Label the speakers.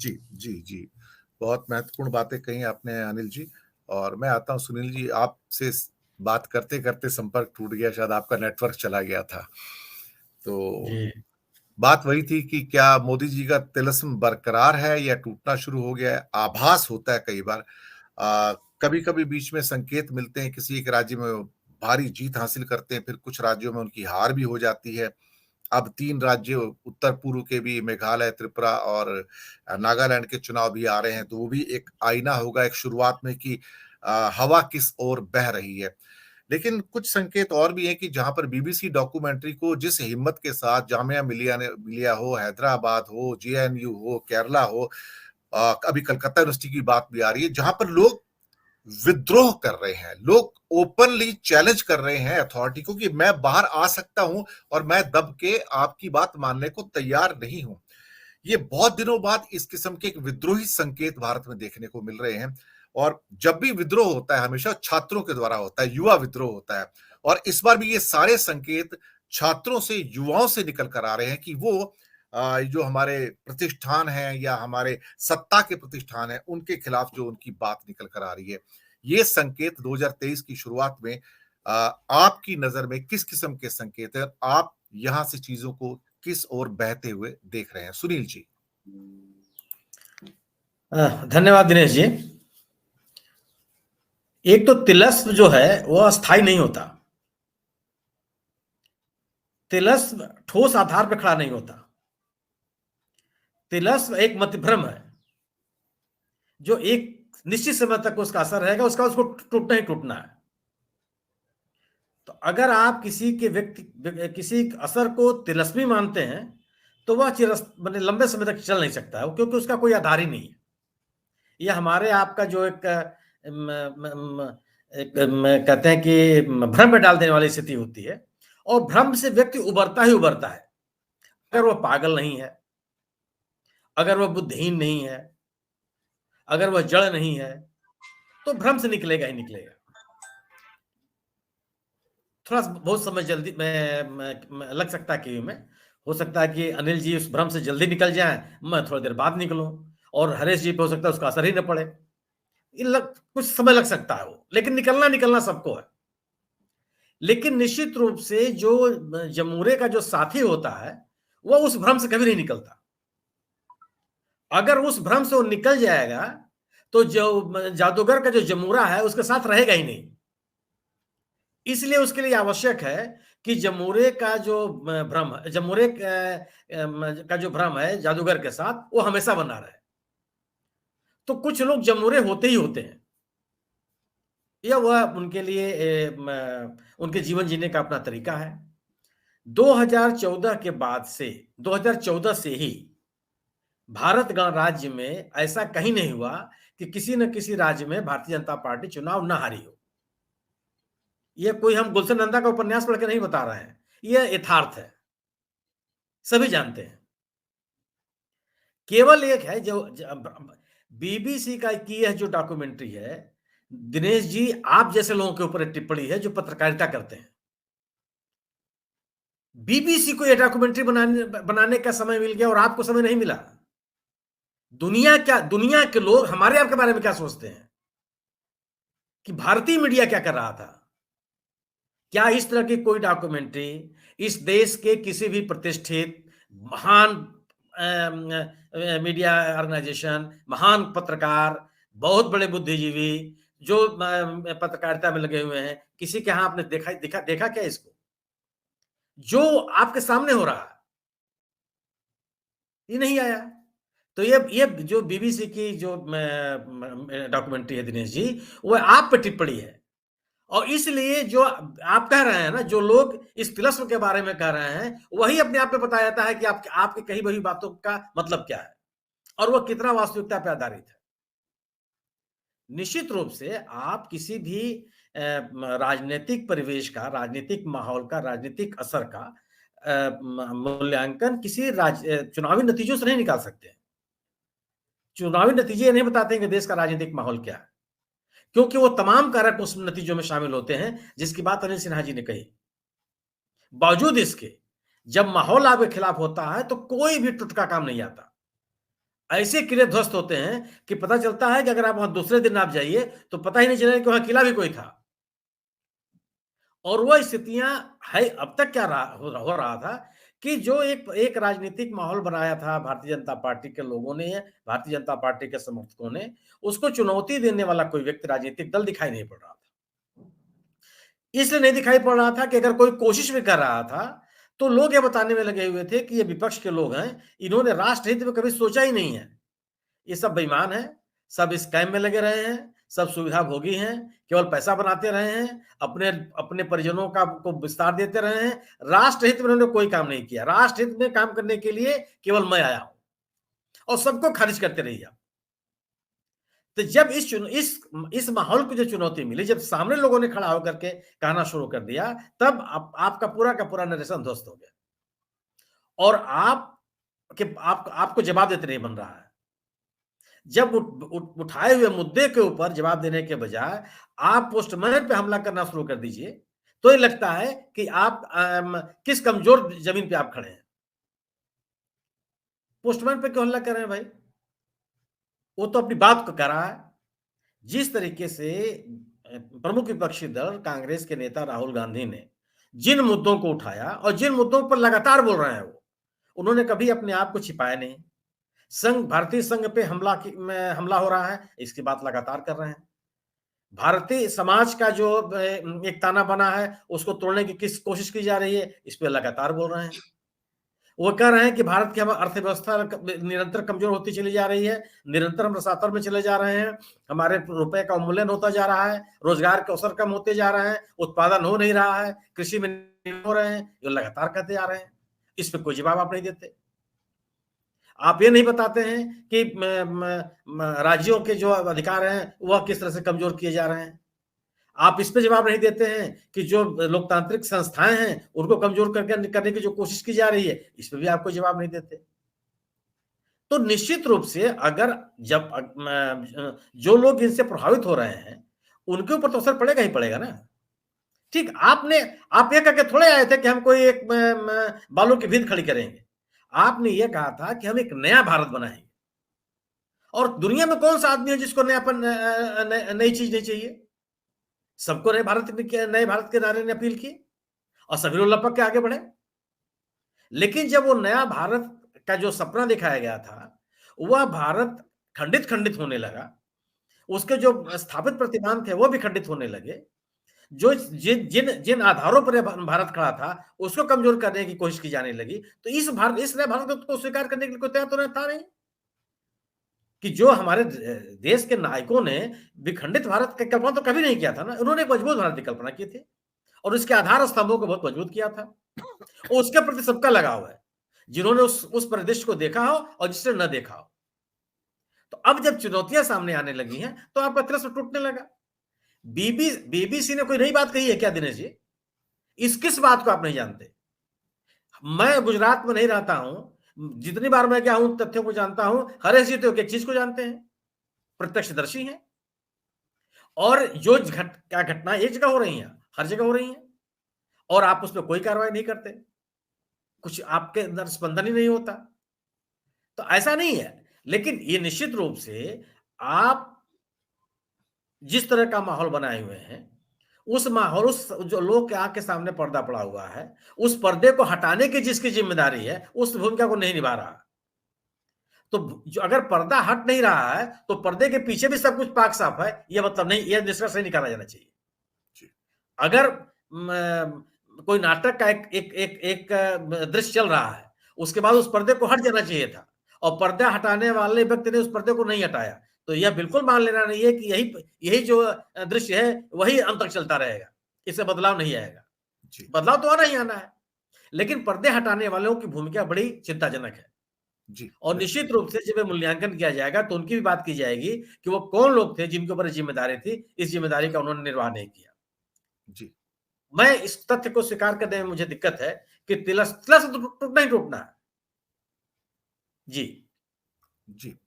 Speaker 1: जी, जी, जी। बहुत महत्वपूर्ण बातें कही आपने अनिल जी। और मैं आता हूँ सुनील जी, आपसे स बात करते-करते संपर्क टूट गया, शायद आपका नेटवर्क चला गया था। तो
Speaker 2: जी।
Speaker 1: बात वही थी कि क्या मोदी जी का तिलिस्म बरकरार है या टूटना शुरू हो गया है? आभास होता है कई बार। कभी-कभी बीच में संकेत मिलते हैं, किसी एक राज्य में वो भारी जीत हासिल करते हैं, फिर कुछ राज्यों में उनकी हार भी हो जाती है। अब 3 राज्य उत्तर-पूर्व के भी, मेघालय, त्रिपुरा और नागालैंड के चुनाव भी आ रहे हैं, तो वो भी एक आईना होगा एक शुरुआत में कि हवा किस ओर बह रही है। लेकिन कुछ संकेत और भी हैं कि जहाँ पर बीबीसी डॉक्यूमेंट्री को जिस हिम्मत के साथ जामिया मिलिया हो, हैदराबाद हो, जेएनयू हो, केरला हो, अभी कलकत्ता यूनिवर्सिटी की बात भी आ रही है, जहाँ पर लोग विद्रोह कर रहे हैं, लोग ओपनली चैलेंज कर रहे हैं अथॉरिटी को कि मैं बाहर आ सकता हूं और मैं दब के आपकी बात मानने को तैयार नहीं हूं। ये बहुत दिनों बाद इस किस्म के एक विद्रोही संकेत भारत में देखने को मिल रहे हैं। और जब भी विद्रोह होता है हमेशा छात्रों के द्वारा होता है, युवा विद्रोह होता है। और इस बार भी ये सारे संकेत छात्रों से, युवाओं से निकल कर आ रहे हैं कि वो जो हमारे प्रतिष्ठान हैं या हमारे सत्ता के प्रतिष्ठान हैं, उनके खिलाफ जो उनकी बात निकल कर आ रही है। ये संकेत 2023 की शुरुआत में आपकी नजर में किस किस्म के संकेत है? आप यहां से चीजों को किस ओर बहते हुए देख रहे हैं? सुनील जी।
Speaker 2: धन्यवाद दिनेश जी। एक तो तिलस्म जो है वो अस्थाई नहीं होता। तिलस्म ठोस आधार पर खड़ा नहीं होता। तिलस्म एक मतिभ्रम है जो एक निश्चित समय तक उसका असर रहेगा, उसका उसको टूटना ही टूटना है। तो अगर आप किसी असर को तिलस्मी मानते हैं तो वह मतलब लंबे समय तक चल नहीं सकता है, क्योंकि उसका कोई आधार ही नहीं है। यह हमारे आपका जो कहते हैं कि भ्रम में डाल देने वाली स्थिति होती है, और भ्रम से व्यक्ति उबरता ही उबरता है। अगर वह पागल नहीं है, अगर वह बुद्धिहीन नहीं है, अगर वह जड़ नहीं है, तो भ्रम से निकलेगा ही निकलेगा। थोड़ा बहुत समय जल्दी मैं लग सकता है कि में हो सकता है कि अनिल जी उस भ्रम से जल्दी निकल जाएं, मैं थोड़ी देर बाद निकलूं, और हरेश जी पे हो सकता है उसका असर ही न पड़े। कुछ समय लग सकता है वो, लेकिन निकलना निकलना सबको है। लेकिन निश्चित रूप से जो जमूरे का जो साथी होता है वह उस भ्रम से कभी नहीं निकलता। अगर उस भ्रम से वो निकल जाएगा तो जो जादूगर का जो जमूरा है उसके साथ रहेगा ही नहीं। इसलिए उसके लिए आवश्यक है कि जमूरे का जो भ्रम है, जमूरे का जो भ्रम है जादूगर के साथ, वो हमेशा बना रहे। तो कुछ लोग जमूरे होते ही होते हैं, या वह उनके लिए उनके जीवन जीने का अपना तरीका है। 2014 के बाद से, 2014 से ही भारत राज्य में ऐसा कहीं नहीं हुआ कि किसी न किसी राज्य में भारतीय जनता पार्टी चुनाव न हारी हो। यह कोई हम गुलशन नंदा का उपन्यास पढ़ के नहीं बता रहे हैं, यह यथार्थ है, सभी जानते हैं। केवल एक है जो बीबीसी का की यह जो डॉक्यूमेंट्री है, दिनेश जी आप जैसे लोगों के ऊपर टिप्पणी है जो पत्रकारिता करते हैं। बीबीसी को यह डॉक्यूमेंट्री बनाने का समय मिल गया और आपको समय नहीं मिला। दुनिया के लोग हमारे आपके बारे में क्या सोचते हैं कि भारतीय मीडिया क्या कर रहा था? क्या इस तरह की कोई डॉक्यूमेंट्री इस देश के किसी भी प्रतिष्ठित महान मीडिया ऑर्गेनाइजेशन, महान पत्रकार, बहुत बड़े बुद्धिजीवी जो पत्रकारिता में लगे हुए हैं, किसी के यहां आपने देखा क्या इसको? जो आपके सामने हो रहा है ये नहीं आया। तो ये जो बीबीसी की जो डॉक्यूमेंट्री है दिनेश जी, वो आप पे टिप्पणी है। और इसलिए जो आप कह रहे हैं ना, जो लोग इस तिलस्म के बारे में कह रहे हैं, वही अपने आप में बताया जाता है कि आपकी कही वही बातों का मतलब क्या है और वह कितना वास्तविकता पर आधारित है। निश्चित रूप से आप किसी भी राजनीतिक परिवेश का, राजनीतिक माहौल का, राजनीतिक असर का मूल्यांकन किसी चुनावी नतीजों से नहीं निकाल सकते। चुनावी नतीजे ये नहीं बताते हैं कि देश का राजनीतिक माहौल क्या है, क्योंकि वो तमाम कारक उस नतीजों में शामिल होते हैं जिसकी बात अनिल सिन्हा जी ने कही। बावजूद इसके, जब माहौल आपके खिलाफ होता है तो कोई भी टुटका काम नहीं आता। ऐसे किले ध्वस्त होते हैं कि पता चलता है कि अगर आप वहां दूसरे दिन आप जाइए तो पता ही नहीं चलेगा कि वहां किला भी कोई था। और वह स्थितियां है अब तक क्या हो रहा था कि जो एक एक राजनीतिक माहौल बनाया था भारतीय जनता पार्टी के लोगों ने, भारतीय जनता पार्टी के समर्थकों ने, उसको चुनौती देने वाला कोई व्यक्ति राजनीतिक दल दिखाई नहीं पड़ रहा था। इसलिए नहीं दिखाई पड़ रहा था कि अगर कोई कोशिश भी कर रहा था, तो लोग ये बताने में लगे हुए थे कि ये विपक्ष के लोग हैं, इन्होंने राष्ट्र हित में कभी सोचा ही नहीं है। ये सब बेईमान हैं, सब स्कैम में लगे रहे हैं, सब सुविधा भोगी हैं, केवल पैसा बनाते रहे हैं, अपने अपने परिजनों का को विस्तार देते रहे हैं। राष्ट्र हित में उन्होंने कोई काम नहीं किया। राष्ट्र हित में काम करने के लिए केवल मैं आया हूं और सबको खारिज करते रहिए आप। तो जब इस माहौल को जो चुनौती मिली, जब सामने लोगों ने खड़ा होकर के कहना शुरू कर दिया, तब आपका पूरा का पूरा नरेशन ध्वस्त हो गया और आपको जवाब देते नहीं बन रहा है। जब उठाए हुए मुद्दे के ऊपर जवाब देने के बजाय आप पोस्टमैन पे हमला करना शुरू कर दीजिए, तो ये लगता है कि आप किस कमजोर जमीन पे आप खड़े हैं। पोस्टमैन पे क्यों हमला कर रहे हैं भाई? वो तो अपनी बात को कह रहा है। जिस तरीके से प्रमुख विपक्षी दल कांग्रेस के नेता राहुल गांधी ने जिन मुद्दों को उठाया और जिन मुद्दों पर लगातार बोल रहे हैं वो, उन्होंने कभी अपने आप को छिपाया नहीं। भारतीय संघ पे हमला हो रहा है, इसकी बात लगातार कर रहे हैं। भारतीय समाज का जो एक ताना बना है, उसको तोड़ने की किस कोशिश की जा रही है, इस पे लगातार बोल रहे हैं। वो कह रहे हैं कि भारत की हम अर्थव्यवस्था निरंतर कमजोर होती चली जा रही है, निरंतर हम रसातल में चले जा रहे हैं, हमारे रुपए का अवमूल्यन होता जा रहा है, रोजगार के अवसर कम होते जा रहे हैं, उत्पादन हो नहीं रहा है, कृषि में नहीं हो रहे हैं, ये लगातार कहते जा रहे हैं। इस पे कोई जवाब आप नहीं देते। आप ये नहीं बताते हैं कि राज्यों के जो अधिकार हैं, वह किस तरह से कमजोर किए जा रहे हैं। आप इस पे जवाब नहीं देते हैं कि जो लोकतांत्रिक संस्थाएं हैं, उनको कमजोर करने की जो कोशिश की जा रही है, इस पे भी आप कोई जवाब नहीं देते। तो निश्चित रूप से अगर जब जो लोग इनसे प्रभावित हो रहे हैं, उनके ऊपर तो असर पड़ेगा ही पड़ेगा ना। ठीक, आप ये कह के थोड़े आए थे कि हम कोई एक बालू की भीड़ खड़ी करेंगे। आपने ये कहा था कि हम एक नया भारत बनाएंगे और दुनिया में कौन सा आदमी है जिसको नयापन नई चीज नहीं चाहिए? सबको नए भारत के नारे ने अपील की और सभी लोग लपक के आगे बढ़े। लेकिन जब वो नया भारत का जो सपना दिखाया गया था, वह भारत खंडित-खंडित होने लगा। उसके जो स्थापित प्रतिमान थे, वो भी खंडित होने लगे। जो जिन जिन जिन आधारों पर ये भारत खड़ा था, उसको कमजोर करने की कोशिश की जाने लगी। तो इस नए भारत को स्वीकार करने के लिए कोई तैयार तो था नहीं। कि जो हमारे देश के नायकों ने विखंडित भारत की कल्पना तो कभी नहीं किया था ना। उन्होंने एक मजबूत भारत की कल्पना की थी और उसके आधार स्तंभों को बहुत मजबूत किया था। उसके प्रति सबका लगाव है, जिन्होंने उस परिदृश्य को देखा हो और जिसने न देखा हो। तो अब जब चुनौतियां सामने आने लगी हैं, तो आपका तिरस्कार टूटने लगा। बीबीसी ने कोई नई बात कही है क्या दिनेश जी? किस बात को आप नहीं जानते? मैं गुजरात में नहीं रहता हूं, जितनी बार मैं गया हूं तथ्यों को जानता हूं। हरेश जी तो एक चीज को जानते हैं, प्रत्यक्षदर्शी हैं। और जो क्या घटना एक जगह हो रही है, हर जगह हो रही है और आप उस पर कोई कार्रवाई नहीं करते। कुछ आपके अंदर स्पंदन ही नहीं होता। तो ऐसा नहीं है। लेकिन ये निश्चित रूप से आप जिस तरह का माहौल बनाए हुए हैं, उस माहौल उस जो लोग के आंख के सामने पर्दा पड़ा हुआ है, उस पर्दे को हटाने की जिसकी जिम्मेदारी है, उस भूमिका को नहीं निभा रहा। तो जो अगर पर्दा हट नहीं रहा है, तो पर्दे के पीछे भी सब कुछ पाक साफ है, ये मतलब नहीं, ये निष्कर्ष नहीं निकाला जाना चाहिए। अगर कोई नाटक का एक दृश्य चल रहा है, उसके बाद उस पर्दे को हट जाना चाहिए था और पर्दा हटाने वाले व्यक्ति ने उस पर्दे को नहीं हटाया, तो यह बिल्कुल मान लेना नहीं है कि यही जो दृश्य है, वही अंत तक चलता रहेगा। इससे बदलाव नहीं आएगा। बदलाव तो आना ही आना है, लेकिन पर्दे हटाने वालों की भूमिका बड़ी चिंताजनक है।
Speaker 1: जी,
Speaker 2: और निश्चित रूप से जब मूल्यांकन किया जाएगा, तो उनकी भी बात की जाएगी कि वो कौन लोग थे जिनके ऊपर जिम्मेदारी थी, इस जिम्मेदारी का उन्होंने निर्वाह नहीं किया।
Speaker 1: जी।
Speaker 2: मैं इस तथ्य को स्वीकार करने में मुझे दिक्कत है कि तिलस्म तो टूटना ही टूटना है। जी।
Speaker 1: जी।